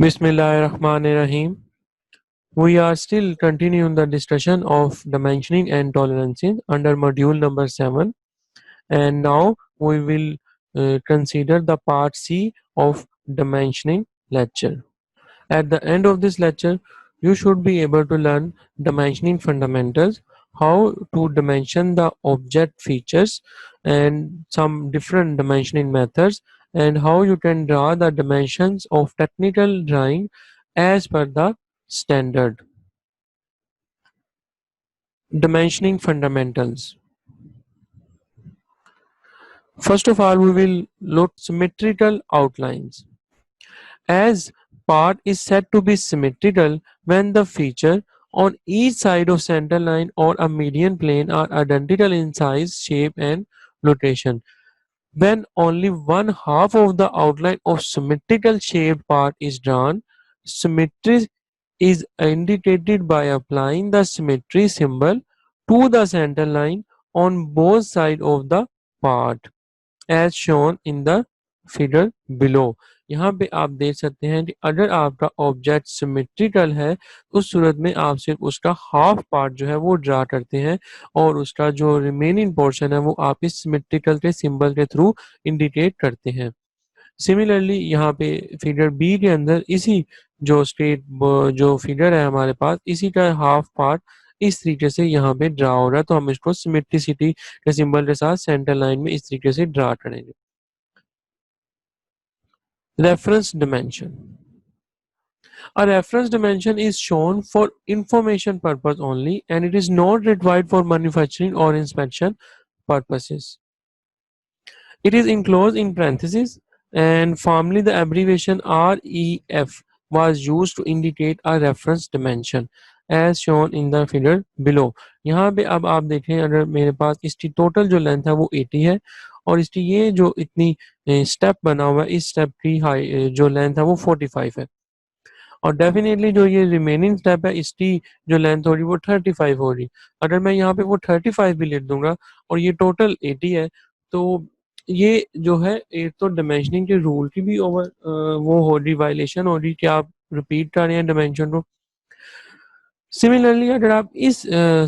Bismillahirrahmanirrahim. We are still continuing the discussion of dimensioning and tolerances under module number 7, and now we will consider the part C of dimensioning lecture. At the end of this lecture, you should be able to learn dimensioning fundamentals, how to dimension the object features and some different dimensioning methods, and how you can draw the dimensions of technical drawing as per the standard. Dimensioning fundamentals. First of all, we will look symmetrical outlines. As part is said to be symmetrical when the feature on each side of center line or a median plane are identical in size, shape and rotation. When only one half of the outline of symmetrical shaped part is drawn, symmetry is indicated by applying the symmetry symbol to the center line on both sides of the part as shown in the figure below. यहाँ पे आप देख सकते हैं कि अगर आपका object symmetrical है उस सूरत में आप सिर्फ उसका हाफ पार्ट जो है वो ड्रा करते हैं और उसका जो रिमेनिंग पोर्शन है वो आप इस सिमेट्रिकल के सिंबल के थ्रू इंडिकेट करते हैं। सिमिलरली यहाँ पे फिगर बी के अंदर इसी जो स्टेट जो फिगर है हमारे पास इसी का हाफ पार्ट इस तरीके से यहाँ पे ड्रा हो रहा है, तो हम इसको सिमेट्रिसिटी के सिंबल के साथ सेंटर लाइन में इस तरीके से ड्रा करेंगे। Reference dimension. A reference dimension is shown for information purpose only and it is not required for manufacturing or inspection purposes. It is enclosed in parentheses and formerly the abbreviation REF was used to indicate a reference dimension as shown in the figure below. यहाँ पे अब आप देखें अगर मेरे पास इसकी total जो length है वो 80 है और इसकी ये जो इतनी स्टेप बना हुआ है इस स्टेप की हाई जो लेंथ है वो 45 है और डेफिनेटली जो ये रिमेनिंग स्टेप है इसकी जो लेंथ हो रही वो 35 हो रही। अगर मैं यहाँ पे वो 35 भी लिख दूंगा और ये टोटल 80 है तो ये जो है एक तो डिमेंशनिंग के रूल की भी ओवर वो हो रही वायलेशन हो रही कि आप रिपीट कर रहे हैं डिमेंशन को। सिमिलरली अगर आप इस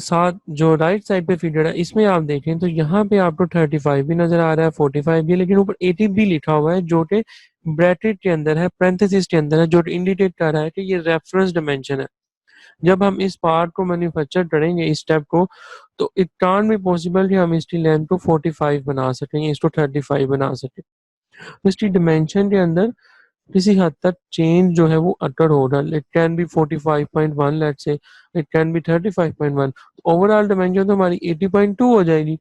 साथ जो राइट साइड पे फिगर है इसमें आप देखें तो यहाँ पे आपको 35 भी नजर आ रहा है 45 भी, लेकिन ऊपर 80 भी लिखा हुआ है जो कि ब्रैकेट के अंदर है, पैरेंथेसिस के अंदर है, जो इंडिकेट कर रहा है कि ये रेफरेंस डिमेंशन है। जब हम इस पार्ट को मैन्युफैक्चर करेंगे इस स्टेप को तो इट कांट बी पॉसिबल कि हम इसकी लेंथ को 45 बना सकें, इसको 35 बना सकें। तो इसकी डिमेंशन के अंदर किसी हद तक चेंज जो है वो अटर हो रहा है। It can be 45.1 let's say, it can be 35.1, overall dimension तो हमारी 80.2 हो जाएगी।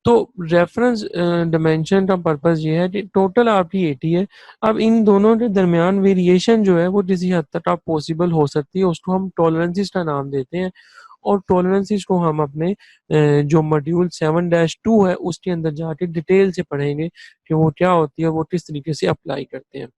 तो रेफरेंस डिमेंशन का पर्पस ये है कि टोटल आपकी 80 है, अब इन दोनों के दरमियान वेरिएशन जो है वो किसी हद तक आप पॉसिबल हो सकती है, उसको हम टॉलरेंसेस का नाम देते हैं और टॉलरेंसेस को हम अपने जो मॉड्यूल 7-2 है उसके अंदर जाके डिटेल से पढ़ेंगे कि वो क्या होती है, वो किस तरीके से अप्लाई करते हैं।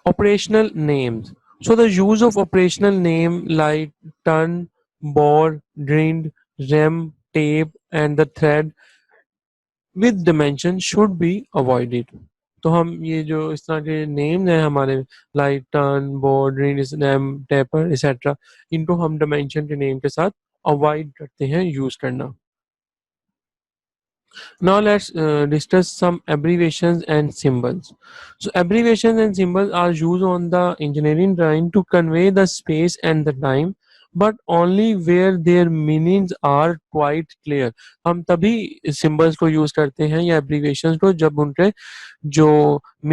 Operational names. So the use of operational name like ton, bore, grind, rem, tape and the thread with dimension should be avoided. तो हम ये जो इस तरह के नेम्स हैं हमारे like turn board green RAM taper etcetera इनको हम डिमेंशन के नेम के साथ अवॉइड करते हैं यूज करना। Now let's discuss some abbreviations and symbols. So abbreviations and symbols are used on the engineering drawing to convey the space and the time, but only where their meanings are quite clear. हम तभी symbols को use करते हैं या abbreviations को जब उनके जो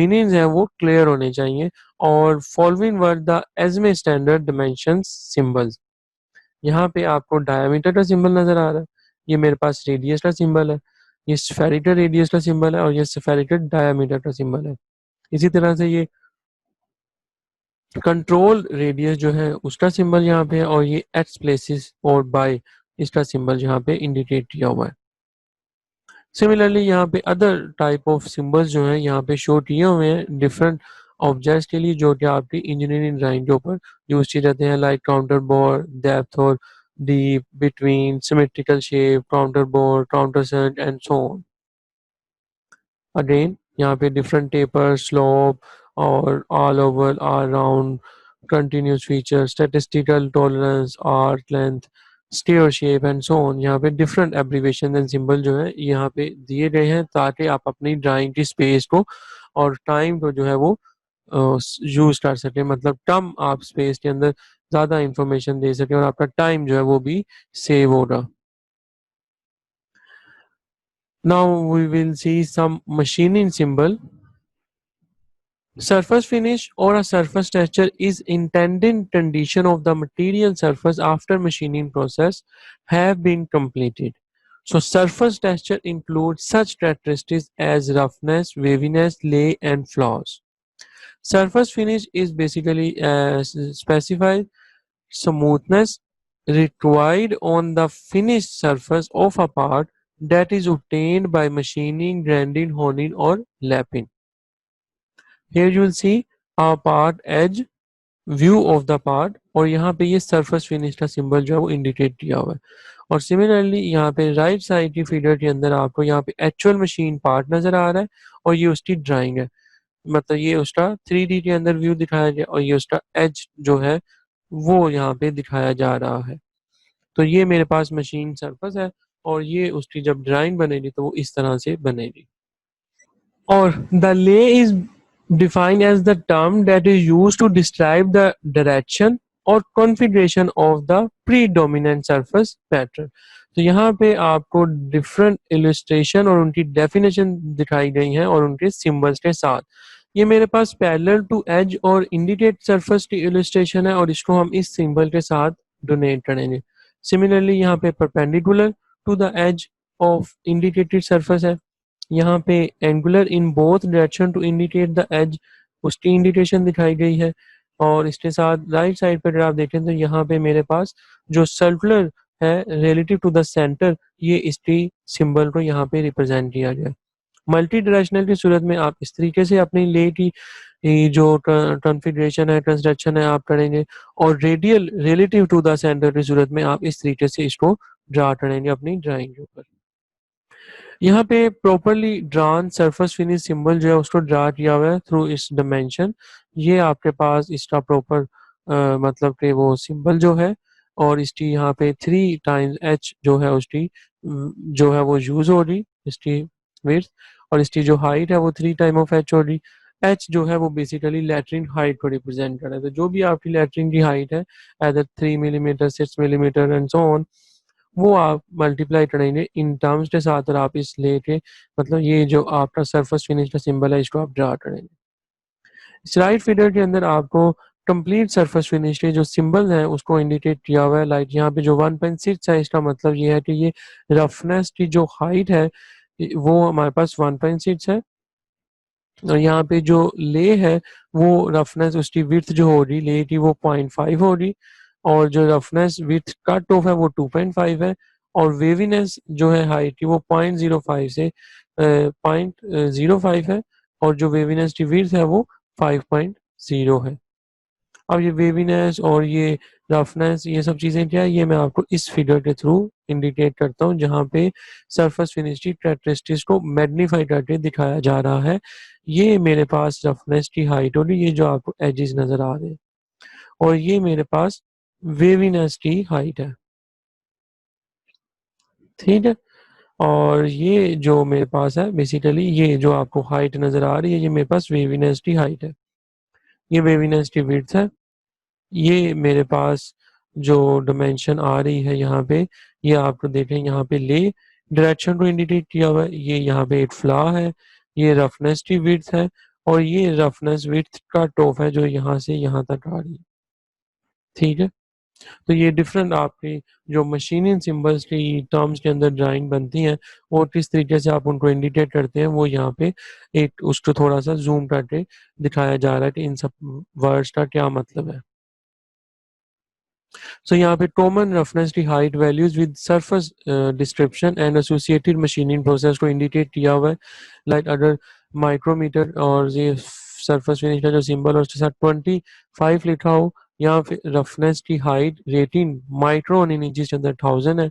meanings हैं वो clear होने चाहिए और following were the ASME standard dimensions symbols. यहाँ पे आपको diameter का symbol नजर आ रहा है, ये मेरे पास radius का symbol है, ये स्फेरिकल रेडियस का सिंबल है और ये स्फेरिकल डायमीटर का सिंबल है। इसी तरह से ये कंट्रोल रेडियस जो है उसका सिंबल यहाँ पे है और ये एक्स प्लेसेस और बाय इसका सिंबल यहाँ पे इंडिकेट किया हुआ है। सिमिलरली यहाँ पे अदर टाइप ऑफ सिंबल्स जो हैं यहाँ पे शो किए हुए हैं डिफरेंट ऑब्जेक्ट्स के लिए जो कि आपकी इंजीनियरिंग ड्राइंग के ऊपर यूज किए जाते हैं लाइक काउंटर बोर, डेप्थ और deep, between, symmetrical shape, counter bore, countersunk, and so on. Again, यहाँ पे डिफरेंट टेपर, स्लोप और all over, all round, continuous feature, statistical tolerance, arc length, stair shape and so on. यहाँ पे different abbreviation and symbol जो है यहाँ पे दिए गए हैं ताकि आप अपनी ड्राइंग की स्पेस को और टाइम को जो है वो यूज कर सके, मतलब कम आप स्पेस के अंदर ज्यादा इंफॉर्मेशन दे सके और आपका टाइम जो है वो भी सेव होगा। Now we will see some machining symbol. Surface finish or a surface texture is intended condition of the material surface after machining process have been completed. So surface texture includes such characteristics as roughness, waviness, lay and flaws. Surface finish is basically specified smoothness required on the finished surface of a part that is obtained by machining, grinding, honing or lapping. Here you will see a part edge view of the part और यहाँ पे ये surface finish का symbol जो है वो indicate किया हुआ है। और सिमिलरली यहाँ पे राइट साइड की फीडर के अंदर आपको यहाँ पे एक्चुअल मशीन पार्ट नजर आ रहा है और ये उसकी ड्राइंग है, मतलब ये उसका 3D के अंदर व्यू दिखाया गया और ये उसका एज जो है वो यहाँ पे दिखाया जा रहा है। तो ये मेरे पास मशीन सरफेस है और ये उसकी जब ड्राइंग बनेगी तो वो इस तरह से बनेगी। और the lay is defined as the term that is used to describe the direction or configuration of the predominant surface pattern। तो यहाँ पे आपको डिफरेंट इलस्ट्रेशन और उनकी डेफिनेशन दिखाई गई हैं और उनके सिंबल्स के साथ। ये मेरे पास पैरेलल टू एज और इंडिकेट सरफेस की इलस्ट्रेशन है और इसको हम इस सिंबल के साथ डोनेट करेंगे। सिमिलरली यहाँ पे perpendicular to the edge of indicated surface है, यहाँ पे angular in both direction to indicate the edge उसकी इंडिकेशन दिखाई गई है। और इसके साथ राइट साइड पर अगर आप देखें तो यहाँ पे मेरे पास जो सर्कुलर है रिलेटिव टू द सेंटर, ये इसकी सिंबल को यहाँ पे रिप्रेजेंट किया गया। मल्टी डायरेक्शनल की सूरत में आप इस तरीके से अपनी ले की जो कॉन्फ़िगरेशन है, कंस्ट्रक्शन है आप करेंगे और radial relative to the centre की सूरत में आप इस तरीके से इसको ड्रा करेंगे अपनी ड्राइंग के ऊपर। यहाँ पे properly drawn surface finish symbol जो है उसको ड्रा किया हुआ है थ्रू इस डायमेंशन। ये आपके पास इसका प्रॉपर मतलब कि वो सिंबल जो है और इसकी यहाँ पे 3 टाइम्स एच जो है उसकी जो है वो यूज हो रही इसकी विड्थ और इसकी जो हाइट है वो 3 टाइम ऑफ एच हो रही। एच जो है वो बेसिकली लैटरिन हाइट को रिप्रेजेंट कर रहा है, तो जो भी आपकी लैटरिन की हाइट है either 3 millimetre 6 millimetre and so on वो आप मल्टीप्लाई करेंगे इन टर्म्स के साथ और आप इस लेके मतलब ये जो आपका सरफेस फिनिश का सिंबल है इसको आप ड्रा करेंगे। इस राइट फिगर के अंदर आपको कंप्लीट सरफेस फिनिश के जो सिंबल है उसको इंडिकेट किया हुआ है। लाइक यहाँ पे जो 1.6 है इसका मतलब ये है कि ये रफनेस की जो हाइट है वो हमारे पास 1.6 है और यहाँ पे जो ले है वो रफनेस उसकी विड्थ जो हो रही ले की वो 0.5 हो रही और जो रफनेस विड्थ कट ऑफ है वो 2.5 है और वेवीनेस जो है हाइट की वो 0.05 से 0.05 है और जो वेवीनेस की विड्थ है वो 5.0 है। अब ये वेवीनेस और ये रफनेस ये सब चीज़ें क्या है ये मैं आपको इस फिगर के थ्रू इंडिकेट करता हूँ जहाँ पे सरफेस फिनिश की कैरेक्टरिस्टिक्स को मैग्नीफाई करके दिखाया जा रहा है। ये मेरे पास रफनेस की हाइट होगी, ये जो आपको एजेस नजर आ रहे हैं और ये मेरे पास वेवीनेस की हाइट है, ठीक है। और ये जो मेरे पास है बेसिकली ये जो आपको हाइट नजर आ रही है ये मेरे पास वेवीनेस की हाइट है, ये वेवीनेस की विड्थ है। ये मेरे पास जो डायमेंशन आ रही है यहाँ पे ये आपको देखें यहाँ पे ले डायरेक्शन को इंडिकेट किया हुआ है, ये यहाँ पे एक फ्ला है, ये रफनेस की विड्थ है और ये रफनेस विड्थ का टॉप है जो यहाँ से यहाँ तक आ रही है, ठीक है। तो ये डिफरेंट आपकी जो मशीनिंग सिंबल्स की टर्म्स के अंदर ड्राइंग बनती हैं वो किस तरीके से आप उनको इंडिकेट करते हैं वो यहाँ पे एक उसको थोड़ा सा जूम करके दिखाया जा रहा है कि इन सब वर्ड्स का क्या मतलब है। So यहाँ पे common reference की height values with surface description and associated machining process को indicate किया हुआ है। Like अगर micrometer और ये surface finish का जो symbol और उसके साथ 25 लिखा हो, यहाँ पे roughness की height rating micron in inches के अंदर 1000 है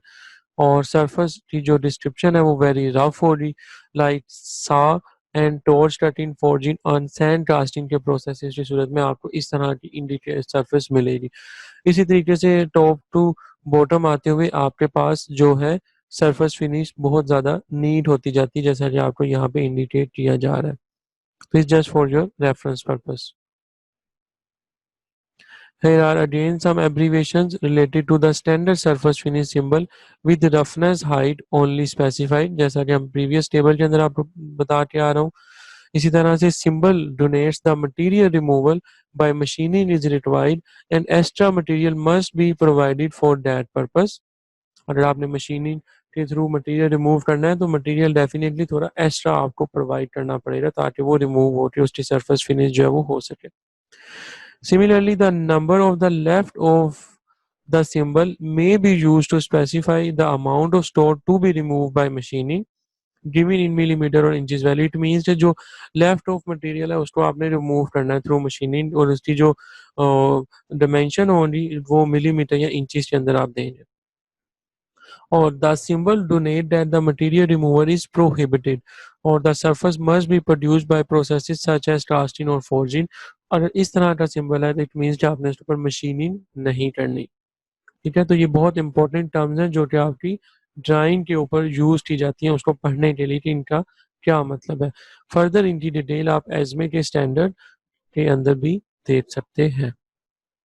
और surface की जो description है वो very rough हो रही, like saw and torch cutting, forging और सैंड कास्टिंग के प्रोसेसेस की सूरत में आपको इस तरह की इंडिकेट सरफेस मिलेगी। इसी तरीके से टॉप टू बॉटम आते हुए आपके पास जो है सरफेस फिनिश बहुत ज़्यादा नीट होती जाती है, जैसा कि आपको यहाँ पे इंडिकेट किया जा रहा है। This just for your reference purpose. Here are again some abbreviations related to the standard surface finish symbol with roughness height only specified, जैसा कि हम previous table के अंदर आपको बता के आ रहा हूँ। इसी तरह से symbol denotes the material removal by machining is required and extra material must be provided for that purpose. अगर आपने मशीनिंग के थ्रू मटेरियल रिमूव करना है तो मटेरियल डेफिनेटली थोड़ा एक्स्ट्रा आपको प्रोवाइड करना पड़ेगा ताकि वो रिमूव हो के उसकी सरफेस फिनिश जो है वो हो सके। Similarly, the number of the left of the symbol may be used to specify the amount of store to be removed by machining given in millimeter और inches value. It means that जो left of material है उसको आपने remove करना है through machining और उसकी जो dimension होगी वो millimeter या inches के अंदर आप देंगे। or the symbol denote that the material removal is prohibited or the surface must be produced by processes such as casting or forging। अगर इस तरह का सिंबल है तो इट मीन्स कि आपने इसके ऊपर मशीनिंग नहीं करनी। ठीक है, तो ये बहुत इंपॉर्टेंट टर्म्स हैं जो कि आपकी ड्राइंग के ऊपर यूज की जाती हैं उसको पढ़ने के लिए कि इनका क्या मतलब है। फर्दर इनकी डिटेल आप एजमे के स्टैंडर्ड के अंदर भी देख सकते हैं।